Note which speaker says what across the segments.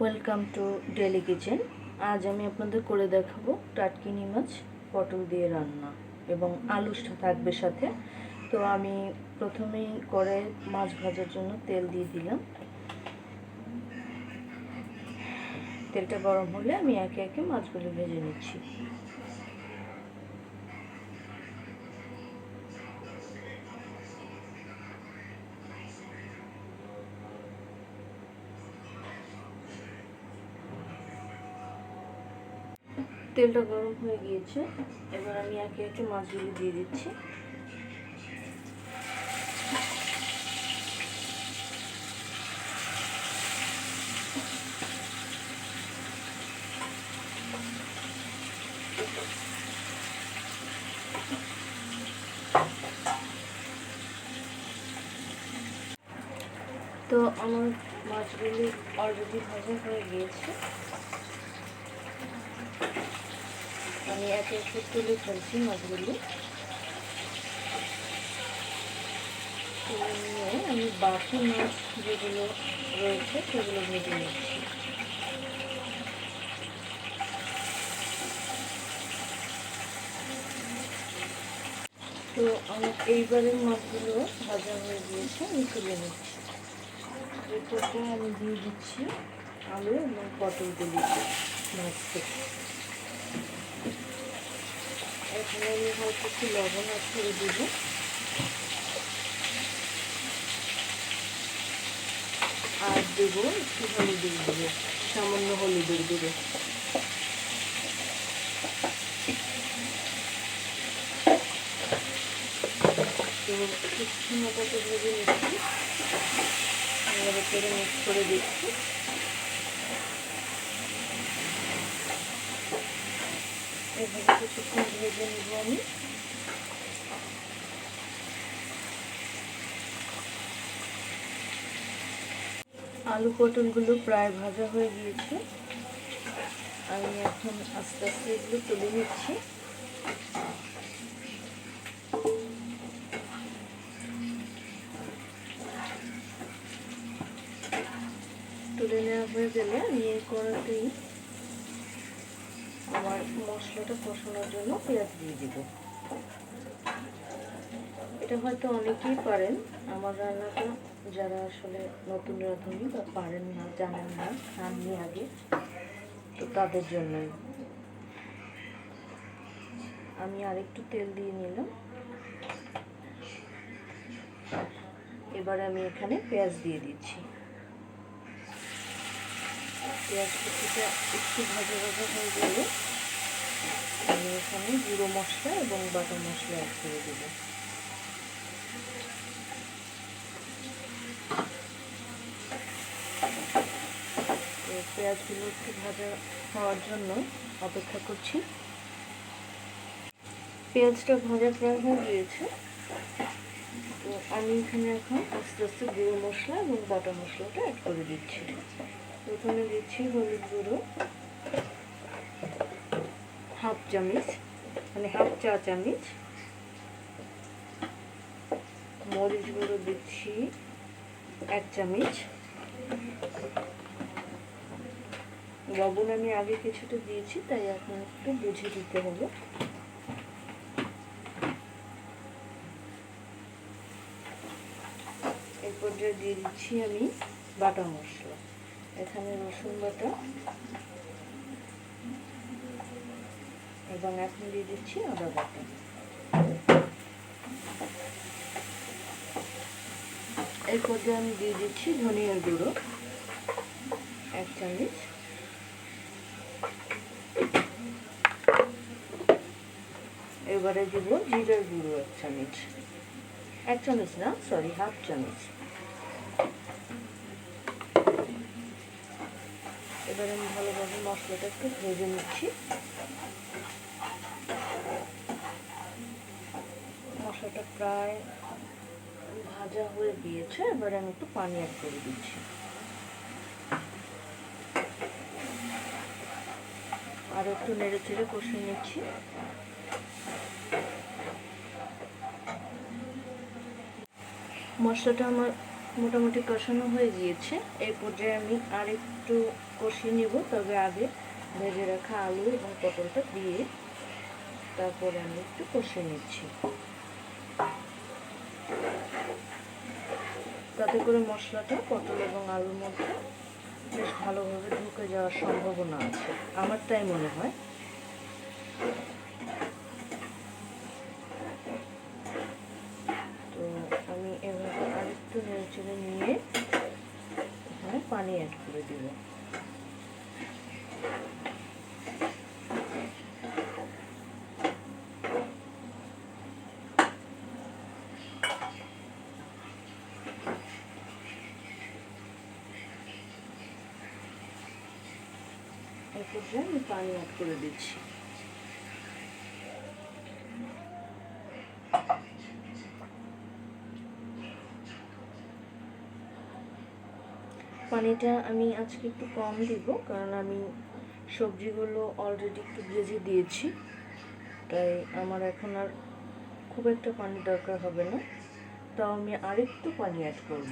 Speaker 1: Welcome to daily kitchen. আজ আমি আপনাদের করে দেখাবো টাটকিনি মাছ পটল দিয়ে রান্না এবং আলু থাকবে সাথে। তো আমি প্রথমেই কড়াইয়ে মাছ ভাজার জন্য তেল দিয়ে দিলাম। তেলটা গরম হলে আমি একে একে মাছগুলো ভেজে নিচ্ছি। তেলটা গরম হয়ে গিয়েছে, এবার আমি একে একে মাছগুলো দিয়ে দিচ্ছি। তো আমার মাছগুলি অলরেডি ভাজা হয়ে গিয়েছে, আমি একে একে তুলে ফেলছি মাছগুলি। তুলে নিয়ে আমি বাকি মাছ যেগুলো রয়েছে সেগুলো ভেজে নিচ্ছি। তো আমার এইবারের মাছগুলো ভাজা হয়ে গিয়েছে, আমি তুলে নিচ্ছি। এরপরে আমি দিয়ে দিচ্ছি আলু এবং পটলগুলি মাছ থেকে। এখানে আমি হয়তো একটু লবণ করে দেব, আর দেবো একটু হলুদের গুঁড়ো, সামান্য হলুদের গুঁড়ো। তো একটু মতো ভেজে নিচ্ছি, এবার করে মিক্স করে দিচ্ছি। এভাবে কিছুক্ষণ ভেজে নেব আমি। আলু পটলগুলো প্রায় ভাজা হয়ে গিয়েছে, আমি এখন আস্তে আস্তে এগুলো তুলে নিচ্ছি। তুলে নেওয়া হয়ে গেলে আমি এই কড়াতেই আমার মশলাটা কষানোর জন্য পেঁয়াজ দিয়ে দিব। এটা হয়তো অনেকেই পারেন, আমার রান্নাটা যারা আসলে নতুন রাঁধুনি বা পারেন না, জানেন না, খাননি আগে, তো তাদের জন্যই। আমি আরেকটু তেল দিয়ে নিলাম। এবার আমি এখানে পেঁয়াজ দিয়ে দিচ্ছি। পেঁয়াজ কুচিটা একটু ভাজা ভাজা হয়ে গেলে আমি এখানে গুঁড়ো মশলা এবং বাটা মশলা অ্যাড করে দেব। পেঁয়াজগুলো একটু ভাজা হওয়ার জন্য অপেক্ষা করছি। পেঁয়াজটা ভাজা প্রায় হয়ে গিয়েছে, তো আমি এখানে এখন আস্তে আস্তে গুঁড়ো মশলা এবং বাটা মশলাটা অ্যাড করে দিচ্ছি। প্রথমে দিচ্ছি হলুদ গুঁড়ো হাফ চামচ, মানে হাফ চা চামচ। মরিচ গুঁড়ো দিচ্ছি 1 চামচ। লবণ আমি আগে কিছুটা দিয়েছি, তাই এখন একটু বুঝে দিতে হবে। এই পর্যায়ে দিয়ে দিচ্ছি আমি বাটা মশলা। এখানে রসুন বাটা এবং এখন দিয়ে দিচ্ছি আদা বাটা। এই পর্যায়ে আমি দিয়ে দিচ্ছি ধনিয়ার গুঁড়ো 1 চামচ। এবারে দিব জিরার গুঁড়ো 1 চামচ, 1 চামচ না, সরি, হাফ চামচ। এবার আমি ভালোভাবে মশলাটা একটু ভেজে নিচ্ছি। মশলাটা প্রায় ভাজা হয়ে গিয়েছে, এবার আমি একটু পানি অ্যাড করে দিচ্ছি। আর একটু নেড়ে চেড়ে কষিয়ে নিচ্ছি। মশলাটা আমার মোটামুটি কষানো হয়ে গিয়েছে। এই পর্যায়ে আমি আর একটু কষিয়ে নেব, তবে আগে ভেজে রাখা আলু এবং পটলটা দিয়ে তারপরে আমি একটু কষিয়ে নিচ্ছি, তাতে করে মশলাটা পটল এবং আলুর মধ্যে বেশ ভালোভাবে ঢুকে যাওয়ার সম্ভাবনা আছে, আমার তাই মনে হয়। তো আমি এভাবে আরেকটু নেড়েচেড়ে নিয়ে এখানে পানি অ্যাড করে দেব। এই পর্যায়ে আমি পানি অ্যাড করে দিচ্ছি। পানিটা আমি আজকে একটু কম দিব, কারণ আমি সবজিগুলো অলরেডি একটু ভেজে দিয়েছি, তাই আমার এখন আর খুব একটা পানি দরকার হবে না। তাও আমি আরেকটু পানি অ্যাড করব।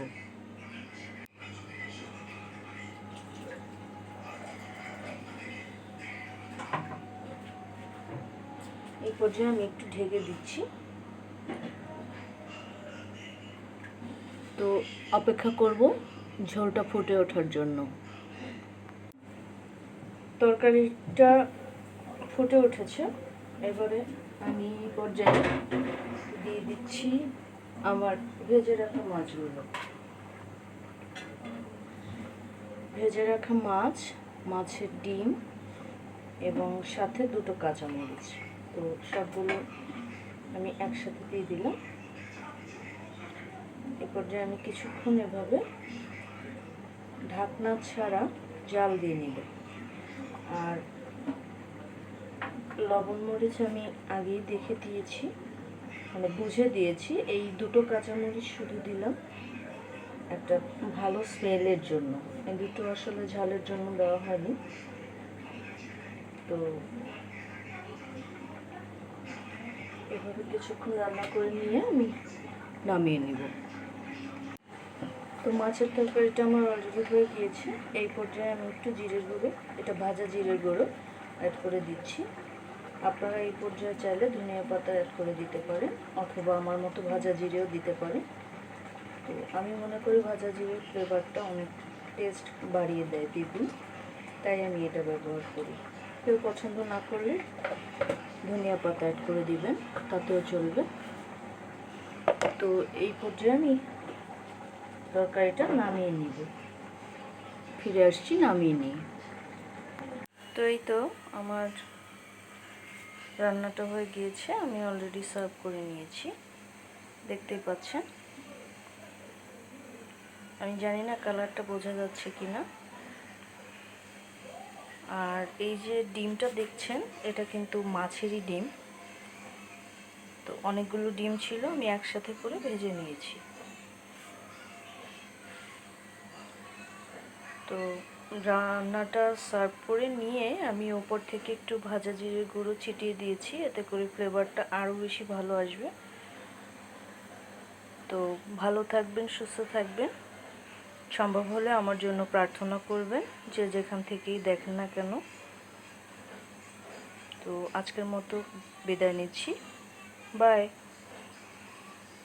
Speaker 1: এই পর্যায়ে আমি একটু ঢেকে দিচ্ছি। তো অপেক্ষা করব ঝোলটা ফুটে ওঠার জন্য। তরকারিটা ফুটে উঠেছে, এবারে আমি পর্যায়ে দিয়ে দিচ্ছি আমার ভেজে রাখা মাছগুলো। ভেজে রাখা মাছ, মাছের ডিম এবং সাথে দুটো কাঁচামরিচ, তো সবগুলো আমি একসাথে দিয়ে দিলাম। এ পর্যায়ে আমি কিছুক্ষণ এভাবে ঢাকনা ছাড়া জাল দিয়ে নিব। আর লবণ মরিচ আমি আগেই দেখে দিয়েছি, মানে বুঝে দিয়েছি। এই দুটো কাঁচামরিচ শুধু দিলাম একটা ভালো স্মেলের জন্য, এই দুটো আসলে ঝালের জন্য দেওয়া হয়নি। তো এভাবে কিছুক্ষণ রান্না করে নিয়ে আমি নামিয়ে নিব। তো মাছের তরকারিটা আমার অলরেডি হয়ে গিয়েছে। এই পর্যায়ে আমি একটু জিরের গুঁড়ো, এটা ভাজা জিরের গুঁড়ো অ্যাড করে দিচ্ছি। আপনারা এই পর্যায়ে চাইলে ধনিয়া পাতা অ্যাড করে দিতে পারেন, অথবা আমার মতো ভাজা জিরেও দিতে পারেন। তো আমি মনে করি ভাজা জিরের ফ্লেভারটা অনেক টেস্ট বাড়িয়ে দেয় দ্বিগুণ, তাই আমি এটা ব্যবহার করি। কেউ পছন্দ না করলে ধনিয়া পাতা অ্যাড করে দিবেন, তাতেও চলবে। তো এই পর্যায়ে আমি তরকারিটা নামিয়ে নিব। ফিরে আসছি নামিয়ে নিই। তো এই তো আমার রান্নাটা হয়ে গিয়েছে, আমি অলরেডি সার্ভ করে নিয়েছি, দেখতেই পাচ্ছেন। আমি জানি না কালারটা বোঝা যাচ্ছে কি না। আর এই যে ডিমটা দেখছেন, এটা কিন্তু মাছেরই ডিম। তো অনেকগুলো ডিম ছিল, আমি একসাথে করে ভেজে নিয়েছি। তো রান্নাটা সার্ভ করে নিয়ে আমি ওপর থেকে একটু ভাজা জিরের গুঁড়ো ছিটিয়ে দিয়েছি, এতে করে ফ্লেভারটা আরও বেশি ভালো আসবে। তো ভালো থাকবেন, সুস্থ থাকবেন। সম্ভব হলে আমার জন্য প্রার্থনা করবেন, যে যেখান থেকেই দেখেন না কেন। তো আজকের মতো বিদায় নিচ্ছি, বাই।